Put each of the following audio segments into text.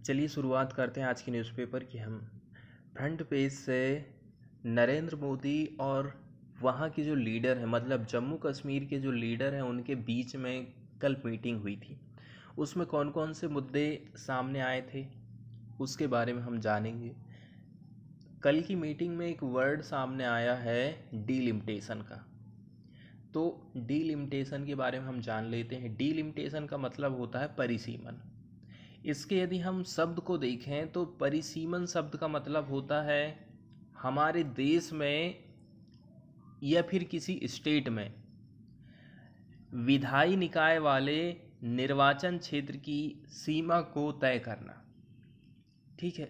चलिए शुरुआत करते हैं आज की न्यूज़पेपर की। हम फ्रंट पेज से नरेंद्र मोदी और वहाँ की जो लीडर हैं, मतलब जम्मू कश्मीर के जो लीडर हैं, उनके बीच में कल मीटिंग हुई थी। उसमें कौन कौन से मुद्दे सामने आए थे उसके बारे में हम जानेंगे। कल की मीटिंग में एक वर्ड सामने आया है, डीलिमिटेशन का। तो डीलिमिटेशन के बारे में हम जान लेते हैं। डीलिमिटेशन का मतलब होता है परिसीमन। इसके यदि हम शब्द को देखें तो परिसीमन शब्द का मतलब होता है हमारे देश में या फिर किसी स्टेट में विधायी निकाय वाले निर्वाचन क्षेत्र की सीमा को तय करना। ठीक है,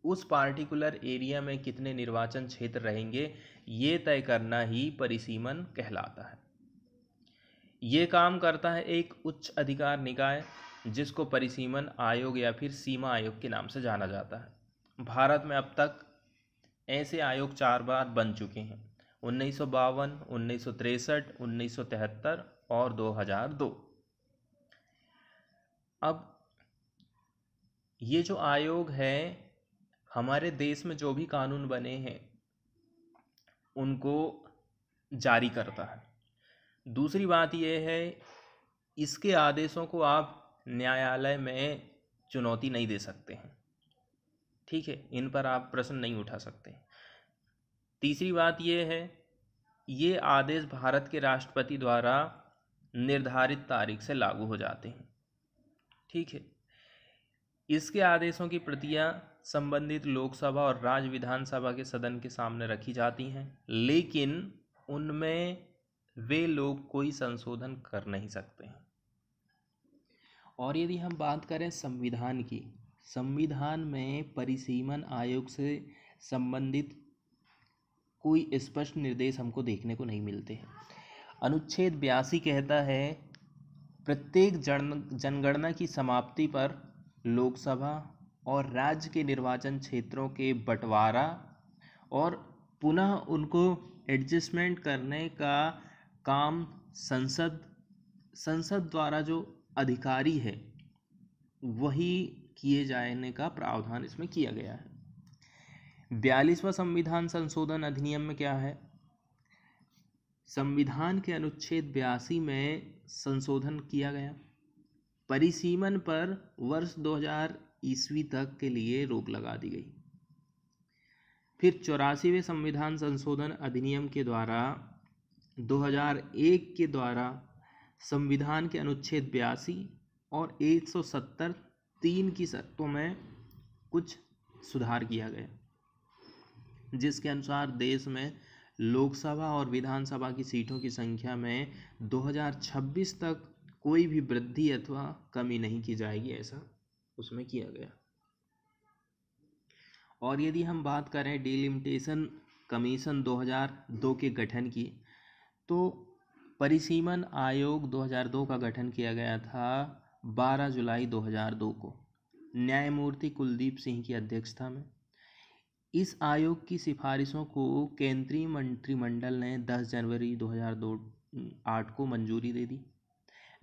उस पार्टिकुलर एरिया में कितने निर्वाचन क्षेत्र रहेंगे ये तय करना ही परिसीमन कहलाता है। ये काम करता है एक उच्च अधिकार निकाय जिसको परिसीमन आयोग या फिर सीमा आयोग के नाम से जाना जाता है। भारत में अब तक ऐसे आयोग 4 बार बन चुके हैं: 1952, 1963, 1973 और 2002। अब ये जो आयोग है हमारे देश में जो भी कानून बने हैं उनको जारी करता है। दूसरी बात यह है, इसके आदेशों को आप न्यायालय में चुनौती नहीं दे सकते हैं। ठीक है, इन पर आप प्रश्न नहीं उठा सकते। तीसरी बात यह है, ये आदेश भारत के राष्ट्रपति द्वारा निर्धारित तारीख से लागू हो जाते हैं। ठीक है, इसके आदेशों की प्रतियां संबंधित लोकसभा और राज्य विधानसभा के सदन के सामने रखी जाती हैं, लेकिन उनमें वे लोग कोई संशोधन कर नहीं सकते हैं। और यदि हम बात करें संविधान की, संविधान में परिसीमन आयोग से संबंधित कोई स्पष्ट निर्देश हमको देखने को नहीं मिलते हैं। अनुच्छेद 82 कहता है प्रत्येक जनगणना की समाप्ति पर लोकसभा और राज्य के निर्वाचन क्षेत्रों के बंटवारा और पुनः उनको एडजस्टमेंट करने का काम संसद द्वारा जो अधिकारी है वही किए जाने का प्रावधान इसमें किया गया है। 42वां संविधान संशोधन अधिनियम में क्या है? संविधान के अनुच्छेद 82 में संशोधन किया गया। परिसीमन पर वर्ष 2000 ईस्वी तक के लिए रोक लगा दी गई। फिर 84वें संविधान संशोधन अधिनियम के द्वारा 2001 के द्वारा संविधान के अनुच्छेद 82 और 170 3 की शर्तों में कुछ सुधार किया गया, जिसके अनुसार देश में लोकसभा और विधानसभा की सीटों की संख्या में 2026 तक कोई भी वृद्धि अथवा कमी नहीं की जाएगी, ऐसा उसमें किया गया। और यदि हम बात करें डीलिमिटेशन कमीशन 2002 के गठन की, तो परिसीमन आयोग 2002 का गठन किया गया था 12 जुलाई 2002 को न्यायमूर्ति कुलदीप सिंह की अध्यक्षता में। इस आयोग की सिफारिशों को केंद्रीय मंत्रिमंडल ने 10 जनवरी 2008 को मंजूरी दे दी।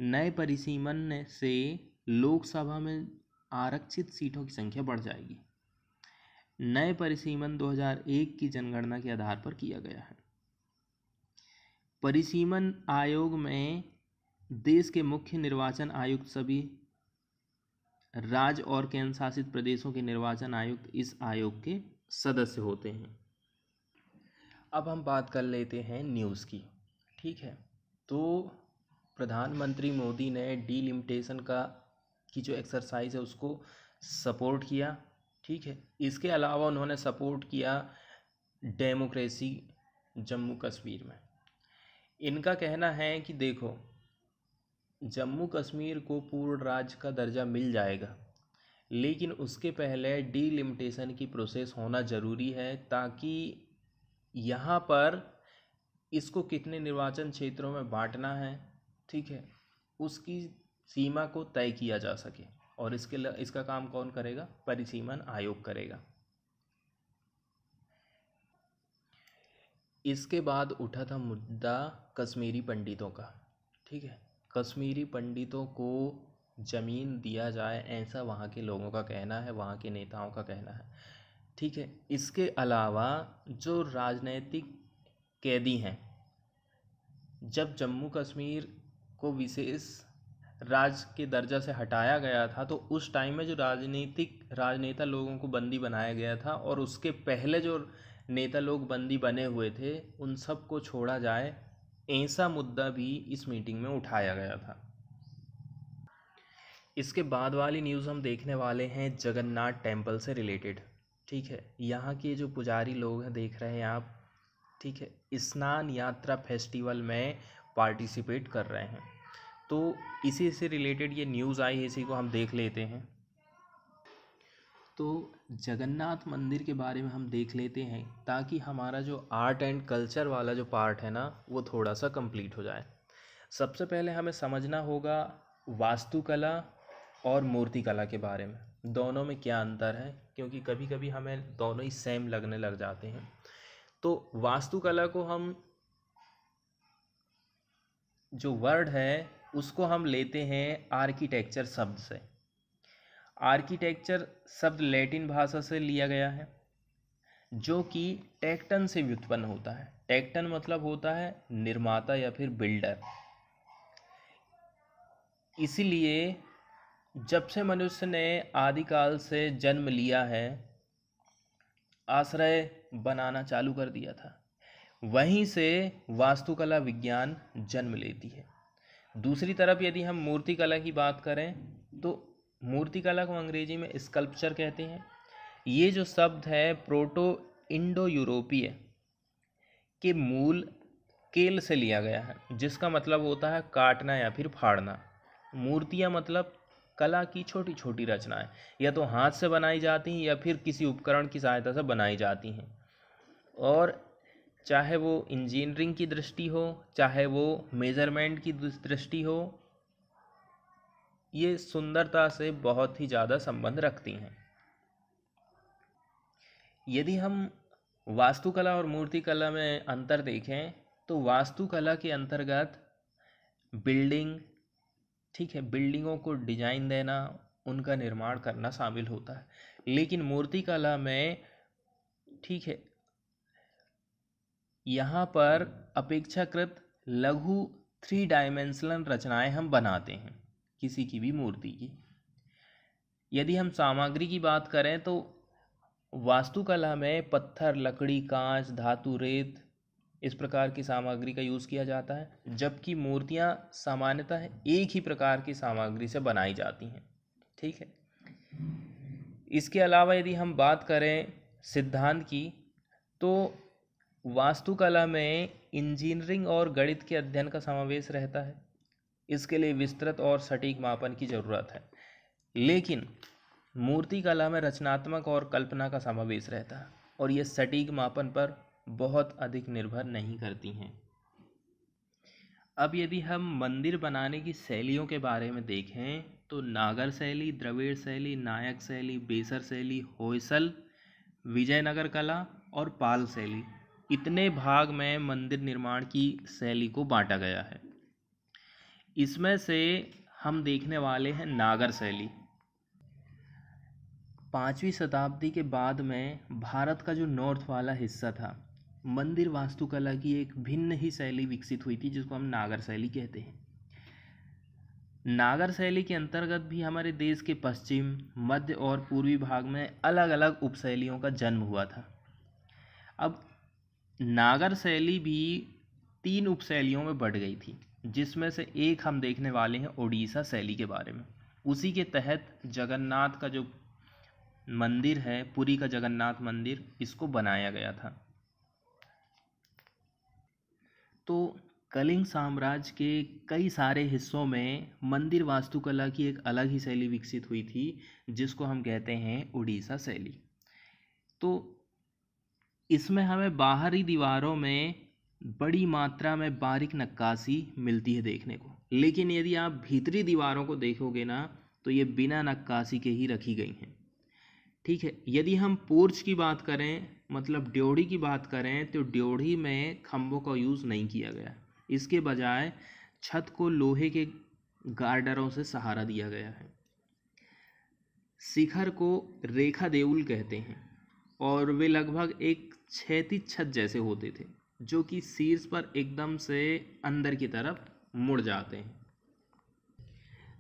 नए परिसीमन से लोकसभा में आरक्षित सीटों की संख्या बढ़ जाएगी। नए परिसीमन 2001 की जनगणना के आधार पर किया गया है। परिसीमन आयोग में देश के मुख्य निर्वाचन आयुक्त, सभी राज्य और केंद्र शासित प्रदेशों के निर्वाचन आयुक्त इस आयोग के सदस्य होते हैं। अब हम बात कर लेते हैं न्यूज़ की। ठीक है, तो प्रधानमंत्री मोदी ने डीलिमिटेशन की जो एक्सरसाइज है उसको सपोर्ट किया। ठीक है, इसके अलावा उन्होंने सपोर्ट किया डेमोक्रेसी जम्मू कश्मीर में। इनका कहना है कि देखो, जम्मू कश्मीर को पूर्ण राज्य का दर्जा मिल जाएगा, लेकिन उसके पहले डीलिमिटेशन की प्रोसेस होना ज़रूरी है ताकि यहाँ पर इसको कितने निर्वाचन क्षेत्रों में बांटना है, ठीक है, उसकी सीमा को तय किया जा सके। और इसका काम कौन करेगा? परिसीमन आयोग करेगा। इसके बाद उठा था मुद्दा कश्मीरी पंडितों का। ठीक है, कश्मीरी पंडितों को ज़मीन दिया जाए, ऐसा वहाँ के लोगों का कहना है, वहाँ के नेताओं का कहना है। ठीक है, इसके अलावा जो राजनैतिक कैदी हैं, जब जम्मू कश्मीर को विशेष राज्य के दर्जा से हटाया गया था, तो उस टाइम में जो राजनेता लोगों को बंदी बनाया गया था, और उसके पहले जो नेता लोग बंदी बने हुए थे, उन सब को छोड़ा जाए, ऐसा मुद्दा भी इस मीटिंग में उठाया गया था। इसके बाद वाली न्यूज़ हम देखने वाले हैं जगन्नाथ टेम्पल से रिलेटेड। ठीक है, यहाँ के जो पुजारी लोग हैं, देख रहे हैं आप, ठीक है, स्नान यात्रा फेस्टिवल में पार्टिसिपेट कर रहे हैं। तो इसी से रिलेटेड ये न्यूज़ आई है, इसी को हम देख लेते हैं। तो जगन्नाथ मंदिर के बारे में हम देख लेते हैं, ताकि हमारा जो आर्ट एंड कल्चर वाला जो पार्ट है ना, वो थोड़ा सा कंप्लीट हो जाए। सबसे पहले हमें समझना होगा वास्तुकला और मूर्तिकला के बारे में, दोनों में क्या अंतर है, क्योंकि कभी कभी हमें दोनों ही सेम लगने लग जाते हैं। तो वास्तुकला को हम, जो वर्ड है उसको हम लेते हैं आर्किटेक्चर शब्द से। आर्किटेक्चर शब्द लैटिन भाषा से लिया गया है, जो कि टेक्टन से व्युत्पन्न होता है। टेक्टन मतलब होता है निर्माता या फिर बिल्डर। इसीलिए जब से मनुष्य ने आदिकाल से जन्म लिया है, आश्रय बनाना चालू कर दिया था, वहीं से वास्तुकला विज्ञान जन्म लेती है। दूसरी तरफ यदि हम मूर्तिकला की बात करें, तो मूर्तिकला को अंग्रेजी में स्कल्पचर कहते हैं। ये जो शब्द है प्रोटो इंडो यूरोपीय के मूल केल से लिया गया है, जिसका मतलब होता है काटना या फिर फाड़ना। मूर्तियाँ मतलब कला की छोटी छोटी रचनाएं, या तो हाथ से बनाई जाती हैं या फिर किसी उपकरण की सहायता से बनाई जाती हैं। और चाहे वो इंजीनियरिंग की दृष्टि हो, चाहे वो मेज़रमेंट की दृष्टि हो, ये सुंदरता से बहुत ही ज़्यादा संबंध रखती हैं। यदि हम वास्तुकला और मूर्तिकला में अंतर देखें, तो वास्तुकला के अंतर्गत बिल्डिंग, ठीक है, बिल्डिंगों को डिजाइन देना, उनका निर्माण करना शामिल होता है। लेकिन मूर्तिकला में, ठीक है, यहाँ पर अपेक्षाकृत लघु 3 डायमेंशनल रचनाएं हम बनाते हैं किसी की भी मूर्ति की। यदि हम सामग्री की बात करें, तो वास्तुकला में पत्थर, लकड़ी, कांच, धातु, रेत, इस प्रकार की सामग्री का यूज़ किया जाता है, जबकि मूर्तियाँ सामान्यतः एक ही प्रकार की सामग्री से बनाई जाती हैं। ठीक है, इसके अलावा यदि हम बात करें सिद्धांत की, तो वास्तुकला में इंजीनियरिंग और गणित के अध्ययन का समावेश रहता है। इसके लिए विस्तृत और सटीक मापन की ज़रूरत है। लेकिन मूर्तिकला में रचनात्मक और कल्पना का समावेश रहता है, और ये सटीक मापन पर बहुत अधिक निर्भर नहीं करती हैं। अब यदि हम मंदिर बनाने की शैलियों के बारे में देखें, तो नागर शैली, द्रविड़ शैली, नायक शैली, बेसर शैली, होयसल, विजयनगर कला और पाल शैली, इतने भाग में मंदिर निर्माण की शैली को बांटा गया है। इसमें से हम देखने वाले हैं नागर शैली। 5वीं शताब्दी के बाद में भारत का जो नॉर्थ वाला हिस्सा था, मंदिर वास्तुकला की एक भिन्न ही शैली विकसित हुई थी, जिसको हम नागर शैली कहते हैं। नागर शैली के अंतर्गत भी हमारे देश के पश्चिम, मध्य और पूर्वी भाग में अलग अलग उपशैलियों का जन्म हुआ था। अब नागर शैली भी 3 उपशैलियों में बढ़ गई थी, जिसमें से एक हम देखने वाले हैं ओडिशा शैली के बारे में। उसी के तहत जगन्नाथ का जो मंदिर है, पुरी का जगन्नाथ मंदिर, इसको बनाया गया था। तो कलिंग साम्राज्य के कई सारे हिस्सों में मंदिर वास्तुकला की एक अलग ही शैली विकसित हुई थी, जिसको हम कहते हैं उड़ीसा शैली। तो इसमें हमें बाहरी दीवारों में बड़ी मात्रा में बारीक नक्काशी मिलती है देखने को, लेकिन यदि आप भीतरी दीवारों को देखोगे ना, तो ये बिना नक्काशी के ही रखी गई हैं। ठीक है, यदि हम पोर्च की बात करें, मतलब ड्योढ़ी की बात करें, तो ड्योढ़ी में खंभों का यूज़ नहीं किया गया। इसके बजाय छत को लोहे के गार्डरों से सहारा दिया गया है। शिखर को रेखा देउल कहते हैं और वे लगभग एक क्षैतिज छत जैसे होते थे जो कि शीर्ष पर एकदम से अंदर की तरफ मुड़ जाते हैं।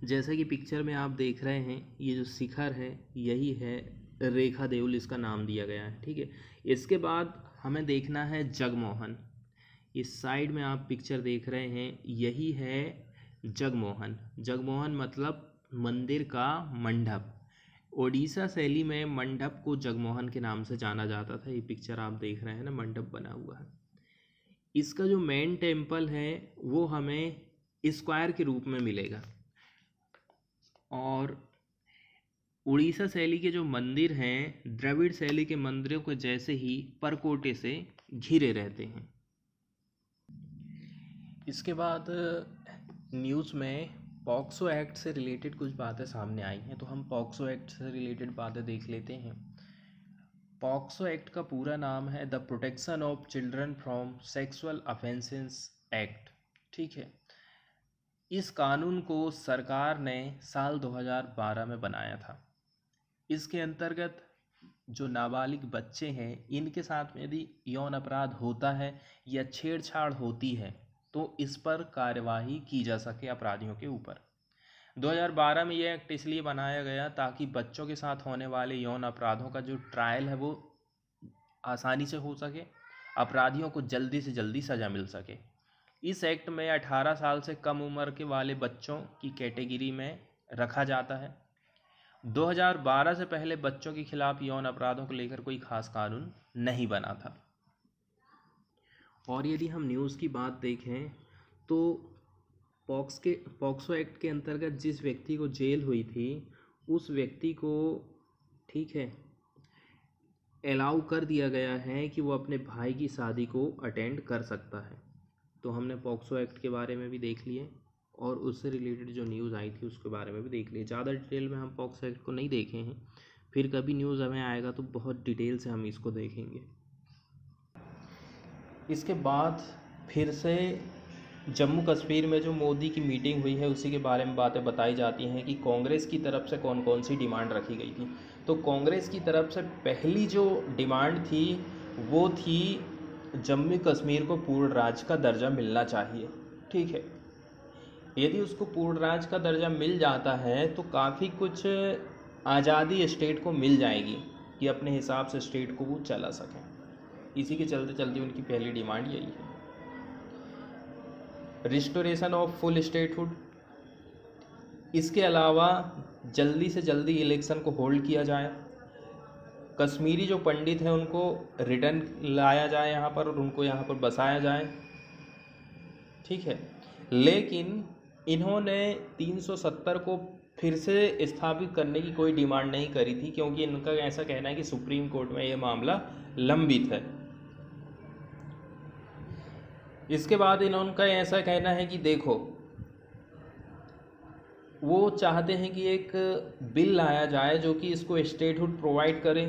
जैसा कि पिक्चर में आप देख रहे हैं, ये जो शिखर है यही है रेखा देउल, इसका नाम दिया गया है। ठीक है, इसके बाद हमें देखना है जगमोहन। इस साइड में आप पिक्चर देख रहे हैं, यही है जगमोहन। जगमोहन मतलब मंदिर का मंडप। ओडिशा शैली में मंडप को जगमोहन के नाम से जाना जाता था। ये पिक्चर आप देख रहे हैं ना, मंडप बना हुआ है। इसका जो मेन टेम्पल है वो हमें स्क्वायर के रूप में मिलेगा और उड़ीसा शैली के जो मंदिर हैं द्रविड़ शैली के मंदिरों के जैसे ही परकोटे से घिरे रहते हैं। इसके बाद न्यूज़ में पॉक्सो एक्ट से रिलेटेड कुछ बातें सामने आई हैं, तो हम पॉक्सो एक्ट से रिलेटेड बातें देख लेते हैं। पॉक्सो एक्ट का पूरा नाम है the protection of children from sexual offences act. ठीक है, इस कानून को सरकार ने साल 2012 में बनाया था। इसके अंतर्गत जो नाबालिग बच्चे हैं इनके साथ में यदि यौन अपराध होता है या छेड़छाड़ होती है तो इस पर कार्यवाही की जा सके अपराधियों के ऊपर। 2012 में यह एक्ट इसलिए बनाया गया ताकि बच्चों के साथ होने वाले यौन अपराधों का जो ट्रायल है वो आसानी से हो सके, अपराधियों को जल्दी से जल्दी सज़ा मिल सके। इस एक्ट में 18 साल से कम उम्र के वाले बच्चों की कैटेगरी में रखा जाता है। 2012 से पहले बच्चों के खिलाफ यौन अपराधों को लेकर कोई खास कानून नहीं बना था। और यदि हम न्यूज़ की बात देखें तो पॉक्सो एक्ट के अंतर्गत जिस व्यक्ति को जेल हुई थी उस व्यक्ति को, ठीक है, अलाउ कर दिया गया है कि वो अपने भाई की शादी को अटेंड कर सकता है। तो हमने पॉक्सो एक्ट के बारे में भी देख लिए और उससे रिलेटेड जो न्यूज़ आई थी उसके बारे में भी देख लिए। ज़्यादा डिटेल में हम पॉक्सो एक्ट को नहीं देखे हैं, फिर कभी न्यूज़ हमें आएगा तो बहुत डिटेल से हम इसको देखेंगे। इसके बाद फिर से जम्मू कश्मीर में जो मोदी की मीटिंग हुई है उसी के बारे में बातें बताई जाती हैं कि कांग्रेस की तरफ से कौन कौन सी डिमांड रखी गई थी। तो कांग्रेस की तरफ से पहली जो डिमांड थी वो थी जम्मू कश्मीर को पूर्ण राज्य का दर्जा मिलना चाहिए। ठीक है, यदि उसको पूर्ण राज्य का दर्जा मिल जाता है तो काफ़ी कुछ आज़ादी स्टेट को मिल जाएगी कि अपने हिसाब से स्टेट को वो चला सकें। इसी के चलते चलते उनकी पहली डिमांड यही है। रिस्टोरेशन ऑफ फुल स्टेटहुड, इसके अलावा जल्दी से जल्दी इलेक्शन को होल्ड किया जाए, कश्मीरी जो पंडित हैं उनको रिटर्न लाया जाए यहाँ पर और उनको यहाँ पर बसाया जाए। ठीक है, लेकिन इन्होंने 370 को फिर से स्थापित करने की कोई डिमांड नहीं करी थी क्योंकि इनका ऐसा कहना है कि सुप्रीम कोर्ट में ये मामला लंबित है। इसके बाद इनका ऐसा कहना है कि देखो, वो चाहते हैं कि एक बिल लाया जाए जो कि इसको स्टेटहुड प्रोवाइड करे।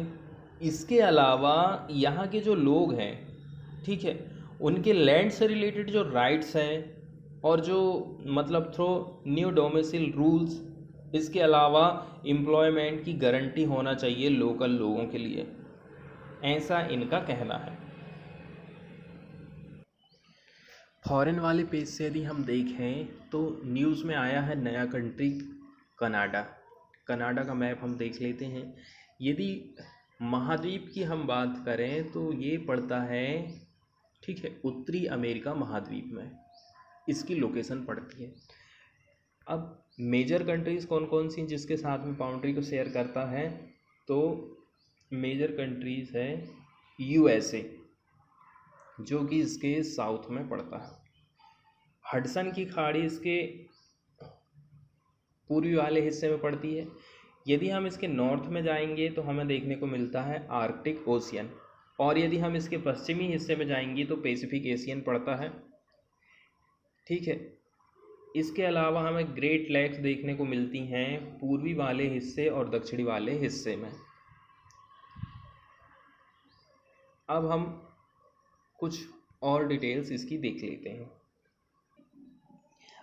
इसके अलावा यहाँ के जो लोग हैं, ठीक है, उनके लैंड से रिलेटेड जो राइट्स हैं और जो मतलब थ्रू न्यू डोमिसाइल रूल्स, इसके अलावा एम्प्लॉयमेंट की गारंटी होना चाहिए लोकल लोगों के लिए, ऐसा इनका कहना है। फॉरेन वाले पेज से यदि हम देखें तो न्यूज़ में आया है नया कंट्री कनाडा। कनाडा का मैप हम देख लेते हैं। यदि महाद्वीप की हम बात करें तो ये पड़ता है, ठीक है, उत्तरी अमेरिका महाद्वीप में इसकी लोकेशन पड़ती है। अब मेजर कंट्रीज़ कौन कौन सी जिसके साथ में बाउंड्री को शेयर करता है, तो मेजर कंट्रीज़ है यूएसए जो कि इसके साउथ में पड़ता है, हडसन की खाड़ी इसके पूर्वी वाले हिस्से में पड़ती है। यदि हम इसके नॉर्थ में जाएंगे तो हमें देखने को मिलता है आर्कटिक ओशियन, और यदि हम इसके पश्चिमी हिस्से में जाएंगे तो पैसिफिक एशियन पड़ता है। ठीक है, इसके अलावा हमें ग्रेट लेक्स देखने को मिलती हैं पूर्वी वाले हिस्से और दक्षिणी वाले हिस्से में। अब हम कुछ और डिटेल्स इसकी देख लेते हैं।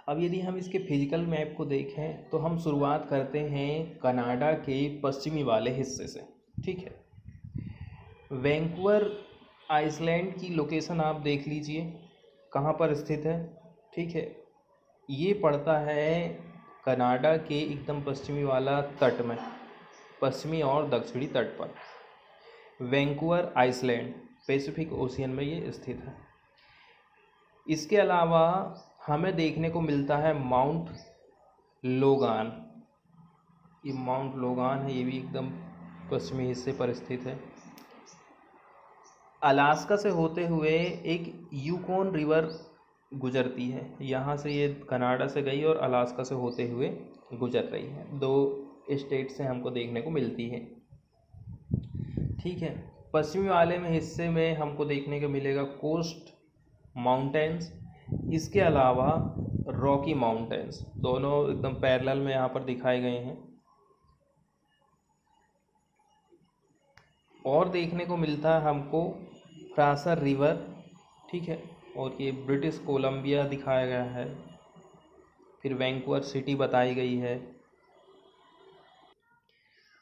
अब यदि हम इसके फिजिकल मैप को देखें तो हम शुरुआत करते हैं कनाडा के पश्चिमी वाले हिस्से से। ठीक है, वैंकूवर आइसलैंड की लोकेशन आप देख लीजिए कहाँ पर स्थित है। ठीक है, ये पड़ता है कनाडा के एकदम पश्चिमी वाला तट में, पश्चिमी और दक्षिणी तट पर। वैंकूवर आइसलैंड पैसिफिक ओशियन में ये स्थित है। इसके अलावा हमें देखने को मिलता है माउंट लोगान। ये माउंट लोगान है, ये भी एकदम पश्चिमी हिस्से पर स्थित है। अलास्का से होते हुए एक यूकोन रिवर गुजरती है, यहाँ से ये कनाडा से गई और अलास्का से होते हुए गुजर रही है। 2 स्टेट से हमको देखने को मिलती है। ठीक है, पश्चिमी वाले में हिस्से में हमको देखने को मिलेगा कोस्ट माउंटेन्स, इसके अलावा रॉकी माउंटेन्स, दोनों एकदम पैरेलल में यहाँ पर दिखाए गए हैं। और देखने को मिलता है हमको फ्रासर रिवर। ठीक है, और ये ब्रिटिश कोलंबिया दिखाया गया है। फिर वैंकूवर सिटी बताई गई है।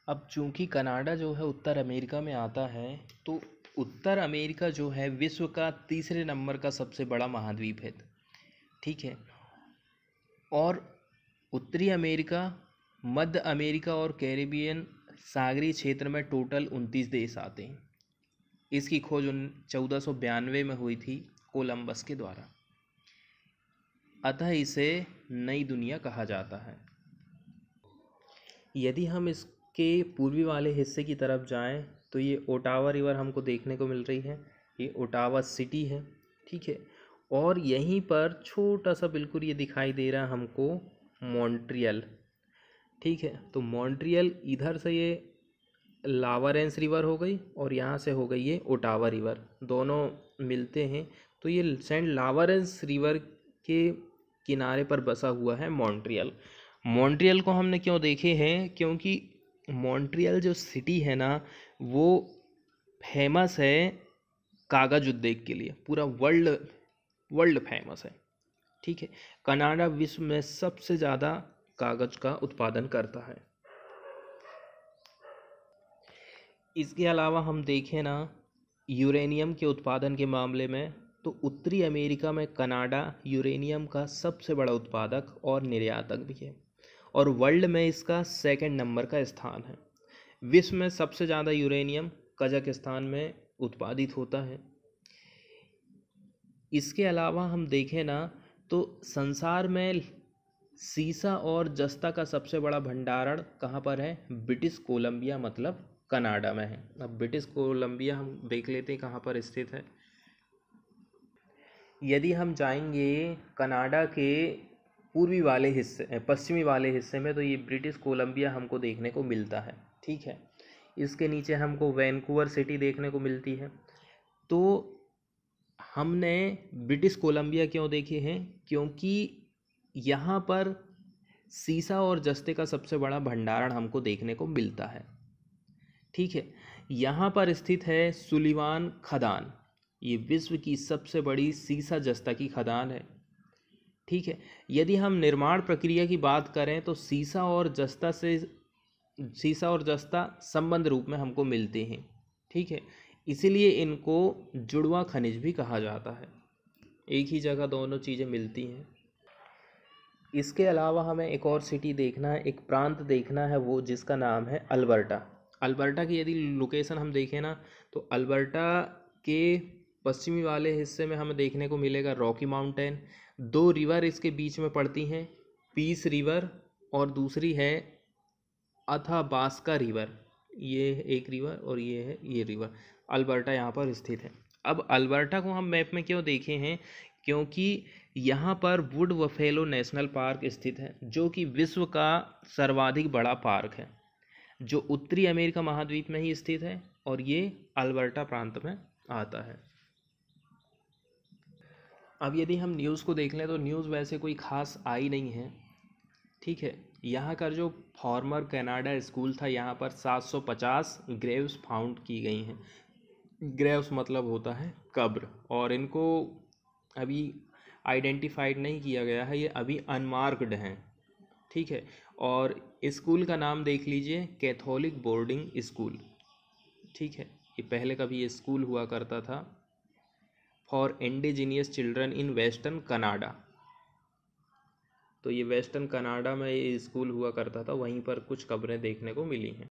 अब चूंकि कनाडा जो है उत्तर अमेरिका में आता है, तो उत्तर अमेरिका जो है विश्व का 3रे नंबर का सबसे बड़ा महाद्वीप है। ठीक है, और उत्तरी अमेरिका, मध्य अमेरिका और कैरिबियन सागरीय क्षेत्र में टोटल 29 देश आते हैं। इसकी खोज 1492 में हुई थी कोलंबस के द्वारा, अतः इसे नई दुनिया कहा जाता है। यदि हम इसके पूर्वी वाले हिस्से की तरफ जाएं तो ये ओटावा रिवर हमको देखने को मिल रही है। ये ओटावा सिटी है। ठीक है, और यहीं पर छोटा सा बिल्कुल ये दिखाई दे रहा है हमको मॉन्ट्रियल। ठीक है, तो मॉन्ट्रियल इधर से ये लावारेंस रिवर हो गई और यहाँ से हो गई ये ओटावा रिवर, दोनों मिलते हैं तो ये सेंट लावारेंस रिवर के किनारे पर बसा हुआ है मॉन्ट्रियल। मॉन्ट्रियल को हमने क्यों देखे हैं, क्योंकि मॉन्ट्रियल जो सिटी है ना, वो फेमस है कागज उद्योग के लिए, पूरा वर्ल्ड फेमस है। ठीक है, कनाडा विश्व में सबसे ज़्यादा कागज का उत्पादन करता है। इसके अलावा हम देखें ना यूरेनियम के उत्पादन के मामले में, तो उत्तरी अमेरिका में कनाडा यूरेनियम का सबसे बड़ा उत्पादक और निर्यातक भी है, और वर्ल्ड में इसका 2nd नंबर का स्थान है। विश्व में सबसे ज़्यादा यूरेनियम कजाकिस्तान में उत्पादित होता है। इसके अलावा हम देखें ना तो संसार में सीसा और जस्ता का सबसे बड़ा भंडारण कहाँ पर है, ब्रिटिश कोलंबिया मतलब कनाडा में है। अब ब्रिटिश कोलंबिया हम देख लेते हैं कहाँ पर स्थित है। यदि हम जाएंगे कनाडा के पूर्वी वाले हिस्से, पश्चिमी वाले हिस्से में, तो ये ब्रिटिश कोलंबिया हमको देखने को मिलता है। ठीक है, इसके नीचे हमको वैंकूवर सिटी देखने को मिलती है। तो हमने ब्रिटिश कोलंबिया क्यों देखे हैं, क्योंकि यहाँ पर सीसा और जस्ते का सबसे बड़ा भंडारण हमको देखने को मिलता है। ठीक है, यहाँ पर स्थित है सुलिवान खदान, ये विश्व की सबसे बड़ी सीसा जस्ता की खदान है। ठीक है, यदि हम निर्माण प्रक्रिया की बात करें तो सीसा और जस्ता संबंध रूप में हमको मिलते हैं। ठीक है, इसीलिए इनको जुड़वा खनिज भी कहा जाता है, एक ही जगह दोनों चीज़ें मिलती हैं। इसके अलावा हमें एक और सिटी देखना है, एक प्रांत देखना है, वो जिसका नाम है अल्बर्टा। अल्बर्टा की यदि लोकेशन हम देखें ना, तो अल्बर्टा के पश्चिमी वाले हिस्से में हमें देखने को मिलेगा रॉकी माउंटेन। 2 रिवर इसके बीच में पड़ती हैं, पीस रिवर और दूसरी है अथाबास्का रिवर। ये एक रिवर और ये है ये रिवर। अल्बर्टा यहाँ पर स्थित है। अब अल्बर्टा को हम मैप में क्यों देखे हैं, क्योंकि यहाँ पर वुड बफेलो नेशनल पार्क स्थित है, जो कि विश्व का सर्वाधिक बड़ा पार्क है, जो उत्तरी अमेरिका महाद्वीप में ही स्थित है और ये अल्बर्टा प्रांत में आता है। अब यदि हम न्यूज़ को देख लें तो न्यूज़ वैसे कोई ख़ास आई नहीं है। ठीक है, यहाँ का जो फॉर्मर कनाडा स्कूल था, यहाँ पर 750 ग्रेव्स फाउंड की गई हैं। ग्रेव्स मतलब होता है कब्र, और इनको अभी आइडेंटिफाइड नहीं किया गया है, ये अभी अनमार्क्ड हैं। ठीक है। और स्कूल का नाम देख लीजिए, कैथोलिक बोर्डिंग स्कूल। ठीक है, ये पहले कभी ये स्कूल हुआ करता था for indigenous children in western Canada. तो ये वेस्टर्न कनाडा में ये स्कूल हुआ करता था, वहीं पर कुछ कब्रें देखने को मिली हैं।